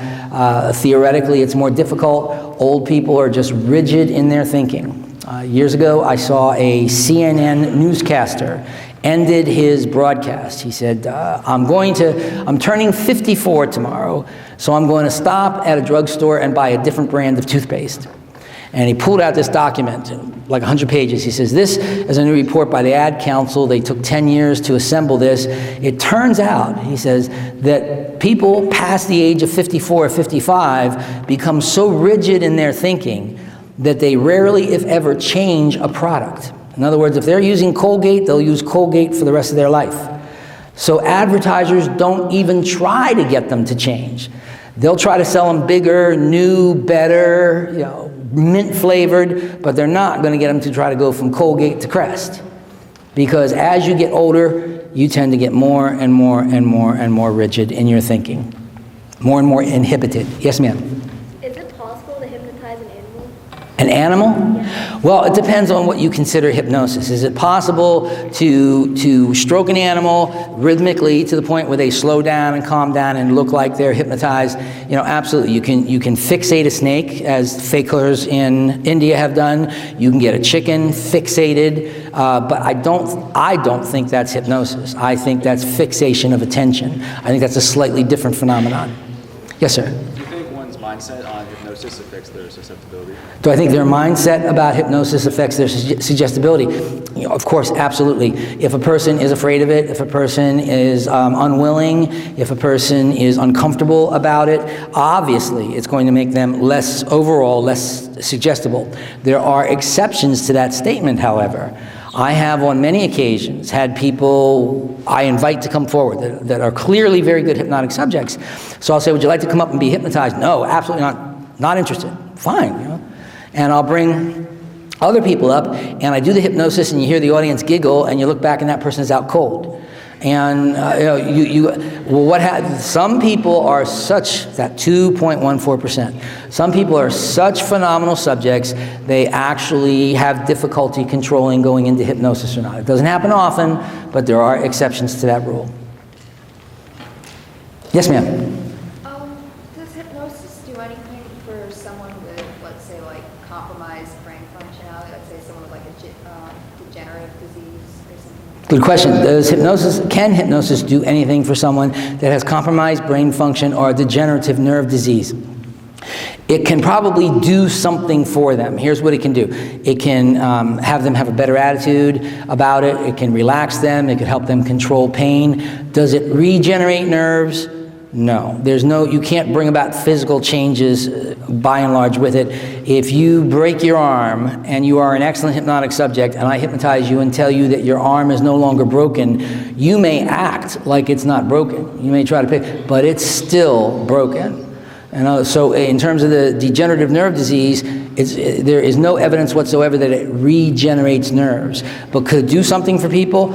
theoretically it's more difficult. Old people are just rigid in their thinking. Years ago, I saw a CNN newscaster ended his broadcast. He said, I'm turning 54 tomorrow, so I'm going to stop at a drugstore and buy a different brand of toothpaste. And he pulled out this document, like 100 pages. He says, this is a new report by the Ad Council. They took 10 years to assemble this. It turns out, he says, that people past the age of 54 or 55 become so rigid in their thinking that they rarely, if ever, change a product. In other words, if they're using Colgate, they'll use Colgate for the rest of their life. So advertisers don't even try to get them to change. They'll try to sell them bigger, new, better, mint flavored, but they're not going to get them to try to go from Colgate to Crest. Because as you get older, you tend to get more and more and more and more rigid in your thinking. More and more inhibited. Yes, ma'am? Is it possible to hypnotize an animal? An animal? Yeah. Well, it depends on what you consider hypnosis. Is it possible to stroke an animal rhythmically to the point where they slow down and calm down and look like they're hypnotized? Absolutely. You can fixate a snake, as fakers in India have done. You can get a chicken fixated, but I don't think that's hypnosis. I think that's fixation of attention. I think that's a slightly different phenomenon. Yes, sir. Do you think one's mindset on hypnosis affects their susceptibility? Do I think their mindset about hypnosis affects their suggestibility? Of course, absolutely. If a person is afraid of it, if a person is unwilling, if a person is uncomfortable about it, obviously it's going to make them less suggestible. There are exceptions to that statement, however. I have on many occasions had people I invite to come forward that are clearly very good hypnotic subjects. So I'll say, would you like to come up and be hypnotized? No, absolutely not interested. Fine, And I'll bring other people up, and I do the hypnosis, and you hear the audience giggle, and you look back, and that person is out cold. And what happens? Some people are such, that 2.14%. Some people are such phenomenal subjects, they actually have difficulty controlling going into hypnosis or not. It doesn't happen often, but there are exceptions to that rule. Yes, ma'am. Does hypnosis do anything for someone with, let's say, like compromised brain functionality? Let's say someone with like a degenerative disease or something? Good question. Can hypnosis do anything for someone that has compromised brain function or a degenerative nerve disease? It can probably do something for them. Here's what it can do. It can have them have a better attitude about it. It can relax them. It can help them control pain. Does it regenerate nerves? No. You can't bring about physical changes by and large with it. If you break your arm and you are an excellent hypnotic subject and I hypnotize you and tell you that your arm is no longer broken, you may act like it's not broken. You may try to pick, but it's still broken. And so in terms of the degenerative nerve disease, there is no evidence whatsoever that it regenerates nerves. But could it do something for people?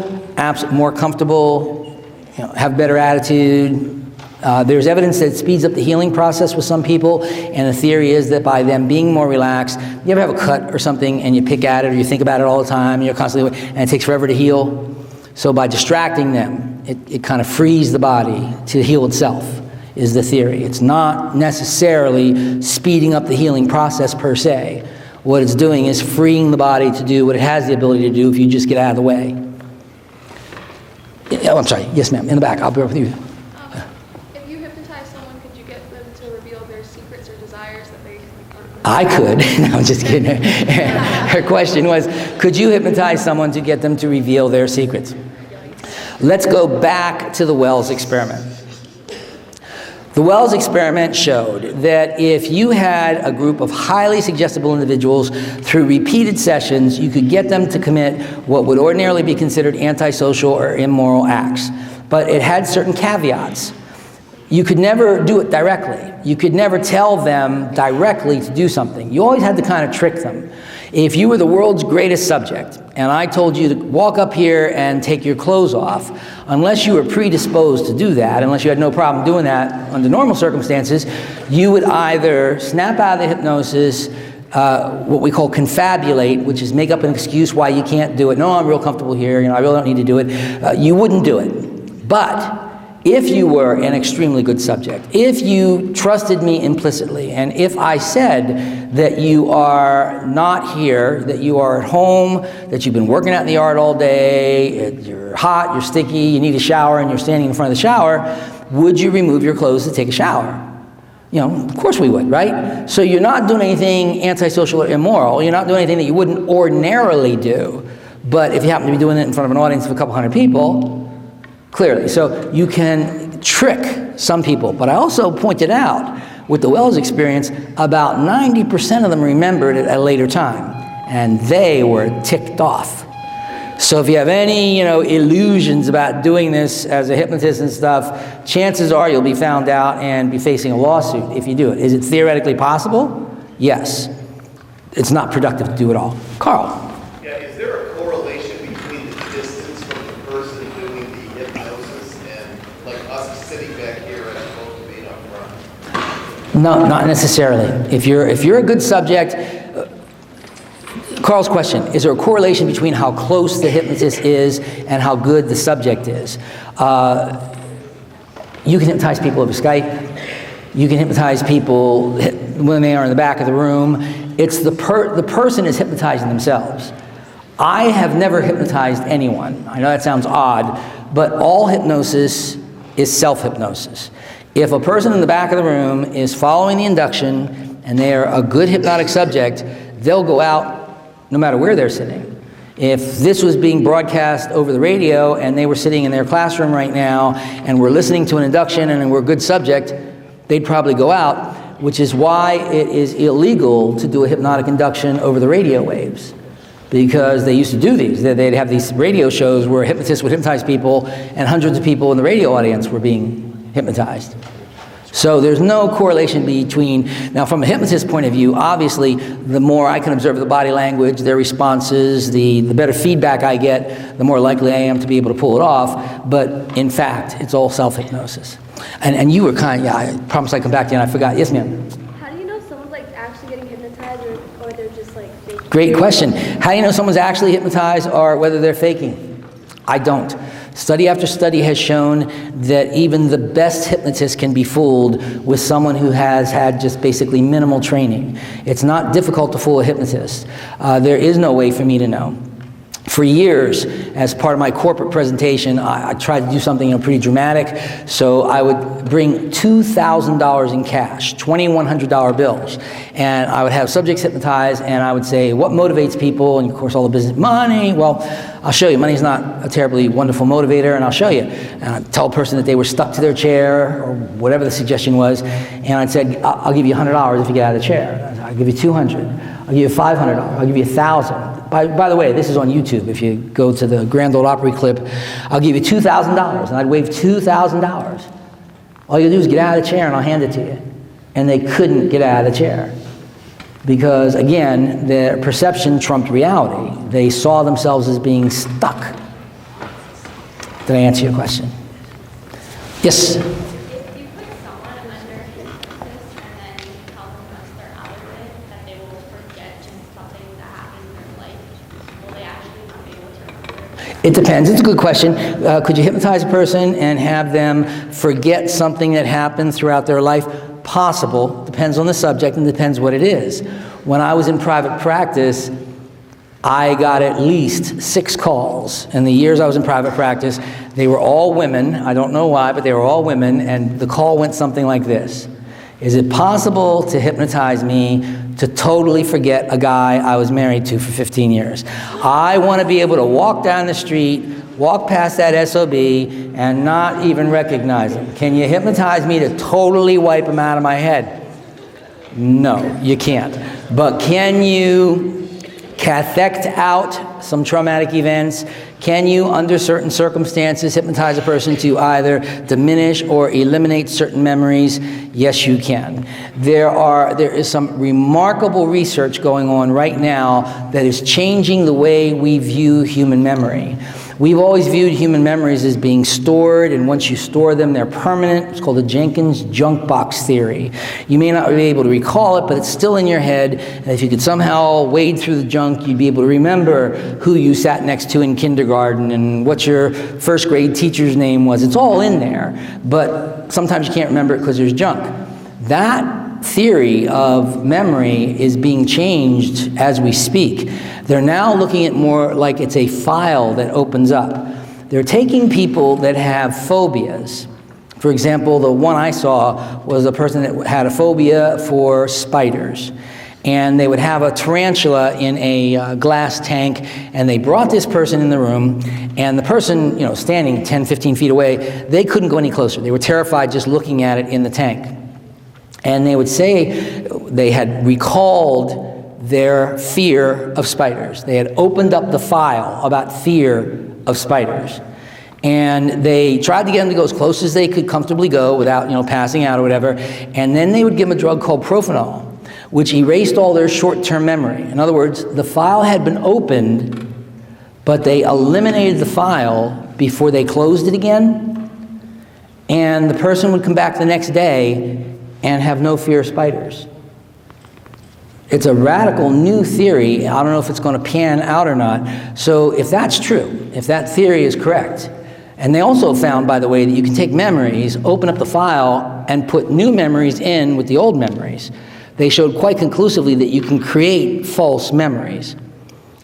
More comfortable, have better attitude. There's evidence that it speeds up the healing process with some people, and the theory is that by them being more relaxed, you ever have a cut or something and you pick at it or you think about it all the time, and you're constantly, and it takes forever to heal? So by distracting them, it kind of frees the body to heal itself, is the theory. It's not necessarily speeding up the healing process per se. What it's doing is freeing the body to do what it has the ability to do if you just get out of the way. Oh, I'm sorry. Yes, ma'am. In the back. I'll be right with you. If you hypnotize someone, could you get them to reveal their secrets or desires that they I could. No, I'm just kidding. Her question was, could you hypnotize someone to get them to reveal their secrets? Let's go back to the Wells experiment. The Wells experiment showed that if you had a group of highly suggestible individuals, through repeated sessions, you could get them to commit what would ordinarily be considered antisocial or immoral acts. But it had certain caveats. You could never do it directly. You could never tell them directly to do something. You always had to kind of trick them. If you were the world's greatest subject, and I told you to walk up here and take your clothes off, unless you were predisposed to do that, unless you had no problem doing that under normal circumstances, you would either snap out of the hypnosis, what we call confabulate, which is make up an excuse why you can't do it. No, I'm real comfortable here, I really don't need to do it. You wouldn't do it. But if you were an extremely good subject, if you trusted me implicitly, and if I said that you are not here, that you are at home, that you've been working out in the yard all day, you're hot, you're sticky, you need a shower, and you're standing in front of the shower, would you remove your clothes to take a shower? Of course we would, right? So you're not doing anything antisocial or immoral. You're not doing anything that you wouldn't ordinarily do. But if you happen to be doing it in front of an audience of a couple hundred people, clearly. So you can trick some people. But I also pointed out, with the Wells experience, about 90% of them remembered it at a later time. And they were ticked off. So if you have any, illusions about doing this as a hypnotist and stuff, chances are you'll be found out and be facing a lawsuit if you do it. Is it theoretically possible? Yes. It's not productive to do it all. Carl. Yeah, is there a correlation between the distance from the person doing the hypnosis and like us sitting back here as opposed to being up front? No, not necessarily. If you're a good subject, Carl's question, is there a correlation between how close the hypnotist is and how good the subject is? You can hypnotize people over Skype. You can hypnotize people when they are in the back of the room. It's the person is hypnotizing themselves. I have never hypnotized anyone. I know that sounds odd, but all hypnosis is self-hypnosis. If a person in the back of the room is following the induction and they are a good hypnotic subject, they'll go out no matter where they're sitting. If this was being broadcast over the radio and they were sitting in their classroom right now and we're listening to an induction and we're a good subject, they'd probably go out, which is why it is illegal to do a hypnotic induction over the radio waves. Because they used to do these. They'd have these radio shows where hypnotists would hypnotize people and hundreds of people in the radio audience were being hypnotized. So there's no correlation between, now from a hypnotist's point of view, obviously the more I can observe the body language, their responses, the better feedback I get, the more likely I am to be able to pull it off. But in fact, it's all self-hypnosis. And you were I promised I'd come back to you and I forgot. Yes, ma'am? How do you know someone's like actually getting hypnotized or they're just like faking? Great question. How do you know someone's actually hypnotized or whether they're faking? I don't. Study after study has shown that even the best hypnotist can be fooled with someone who has had just basically minimal training. It's not difficult to fool a hypnotist. There is no way for me to know. For years, as part of my corporate presentation, I tried to do something pretty dramatic. So I would bring $2,000 in cash, $2,100 bills, and I would have subjects hypnotized, and I would say, what motivates people? And of course, all the business, money. Well, I'll show you. Money's not a terribly wonderful motivator, and I'll show you. And I'd tell a person that they were stuck to their chair, or whatever the suggestion was, and I'd say, I'll give you $100 if you get out of the chair. I'll give you $200. I'll give you $500. I'll give you $1,000. By the way, this is on YouTube. If you go to the Grand Ole Opry clip, I'll give you $2,000, and I'd wave $2,000. All you do is get out of the chair, and I'll hand it to you. And they couldn't get out of the chair. Because, again, their perception trumped reality. They saw themselves as being stuck. Did I answer your question? Yes? If you put someone under hypnosis and then you tell them once they're out of it that they will forget just something that happened in their life, will they actually not be able to remember? It depends. It's a good question. Could you hypnotize a person and have them forget something that happened throughout their life? Possible. Depends on the subject and depends what it is. When I was in private practice, I got at least 6 calls. In the years I was in private practice, they were all women. I don't know why, but they were all women, and the call went something like this. Is it possible to hypnotize me to totally forget a guy I was married to for 15 years? I want to be able to walk down the street, walk past that SOB, and not even recognize him. Can you hypnotize me to totally wipe him out of my head? No, you can't. But can you cathect out some traumatic events? Can you, under certain circumstances, hypnotize a person to either diminish or eliminate certain memories? Yes, you can. There is some remarkable research going on right now that is changing the way we view human memory. We've always viewed human memories as being stored, and once you store them, they're permanent. It's called the Jenkins junk box theory. You may not be able to recall it, but it's still in your head, and if you could somehow wade through the junk, you'd be able to remember who you sat next to in kindergarten and what your first grade teacher's name was. It's all in there, but sometimes you can't remember it because there's junk. That theory of memory is being changed as we speak. They're now looking at more like it's a file that opens up. They're taking people that have phobias. For example, the one I saw was a person that had a phobia for spiders. And they would have a tarantula in a glass tank, and they brought this person in the room, and the person, standing 10, 15 feet away, they couldn't go any closer. They were terrified just looking at it in the tank. And they would say they had recalled their fear of spiders. They had opened up the file about fear of spiders. And they tried to get them to go as close as they could comfortably go without, passing out or whatever. And then they would give them a drug called propanol, which erased all their short-term memory. In other words, the file had been opened, but they eliminated the file before they closed it again, and the person would come back the next day and have no fear of spiders. It's a radical new theory. I don't know if it's going to pan out or not. So if that's true, if that theory is correct, and they also found, by the way, that you can take memories, open up the file, and put new memories in with the old memories. They showed quite conclusively that you can create false memories.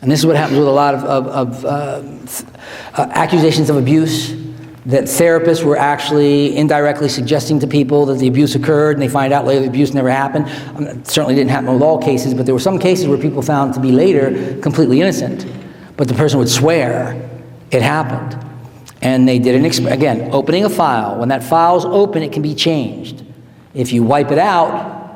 And this is what happens with a lot of accusations of abuse, that therapists were actually indirectly suggesting to people that the abuse occurred, and they find out later the abuse never happened. It certainly didn't happen with all cases, but there were some cases where people found to be later completely innocent, but the person would swear it happened. And they did again, opening a file. When that file's open, it can be changed. If you wipe it out,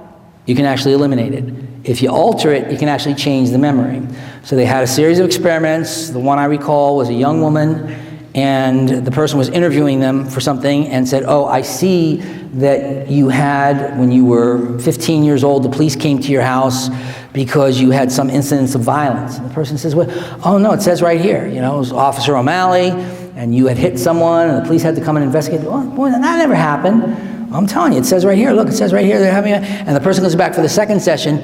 you can actually eliminate it. If you alter it, you can actually change the memory. So they had a series of experiments. The one I recall was a young woman, and the person was interviewing them for something and said, "Oh, I see that you had, when you were 15 years old, the police came to your house because you had some incidents of violence." And the person says, "Well, oh no, it says right here, it was Officer O'Malley, and you had hit someone, and the police had to come and investigate." "Oh, boy, that never happened." "I'm telling you, it says right here. Look, it says right here. They're having a..." And the person goes back for the second session.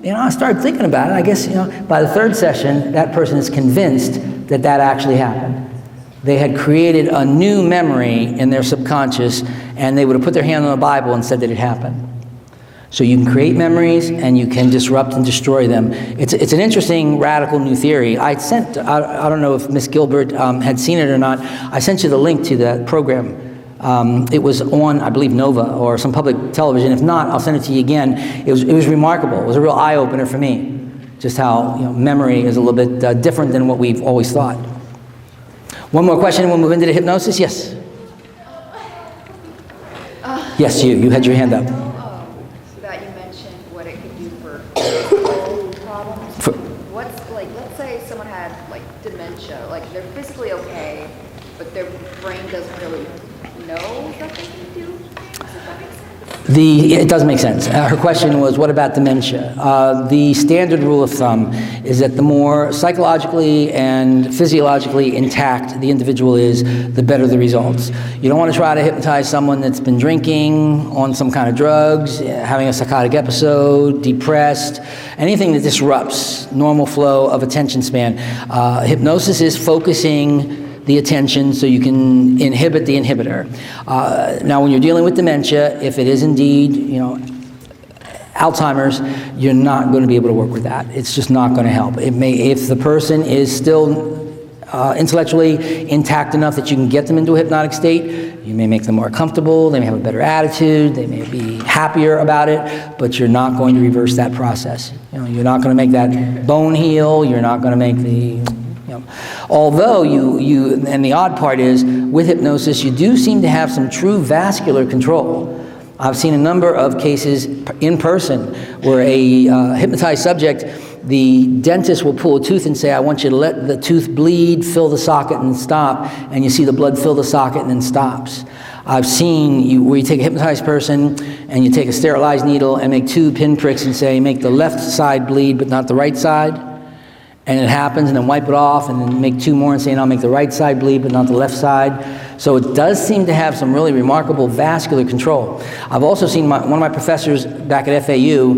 I started thinking about it. I guess, by the third session, that person is convinced that actually happened. They had created a new memory in their subconscious, and they would have put their hand on the Bible and said that it happened. So you can create memories, and you can disrupt and destroy them. It's an interesting, radical new theory. I don't know if Miss Gilbert had seen it or not. I sent you the link to that program. It was on, I believe, Nova or some public television. If not, I'll send it to you again. It was remarkable. It was a real eye-opener for me, just how memory is a little bit different than what we've always thought. One more question, and we'll move into the hypnosis. Yes? Yes, you had your hand up. That you mentioned what it could do for physical problems. Let's say someone had dementia, they're physically okay, but their brain doesn't really know that they can do. Does that make sense? It does make sense. Her question was, what about dementia? The standard rule of thumb is that the more psychologically and physiologically intact the individual is, the better the results. You don't want to try to hypnotize someone that's been drinking, on some kind of drugs, having a psychotic episode, depressed, anything that disrupts normal flow of attention span. Hypnosis is focusing the attention so you can inhibit the inhibitor. Now, when you're dealing with dementia, if it is indeed, Alzheimer's, you're not going to be able to work with that. It's just not going to help. If the person is still intellectually intact enough that you can get them into a hypnotic state, you may make them more comfortable, they may have a better attitude, they may be happier about it, but you're not going to reverse that process. You're not going to make that bone heal, you're not going to make the... Although and the odd part is, with hypnosis, you do seem to have some true vascular control. I've seen a number of cases in person where a hypnotized subject, the dentist will pull a tooth and say, "I want you to let the tooth bleed, fill the socket, and stop," and you see the blood fill the socket and then stops. I've seen where you take a hypnotized person and you take a sterilized needle and make 2 pinpricks and say, "Make the left side bleed but not the right side." And it happens, and then wipe it off, and then make 2 more and say, "I'll make the right side bleed, but not the left side." So it does seem to have some really remarkable vascular control. I've also seen one of my professors back at FAU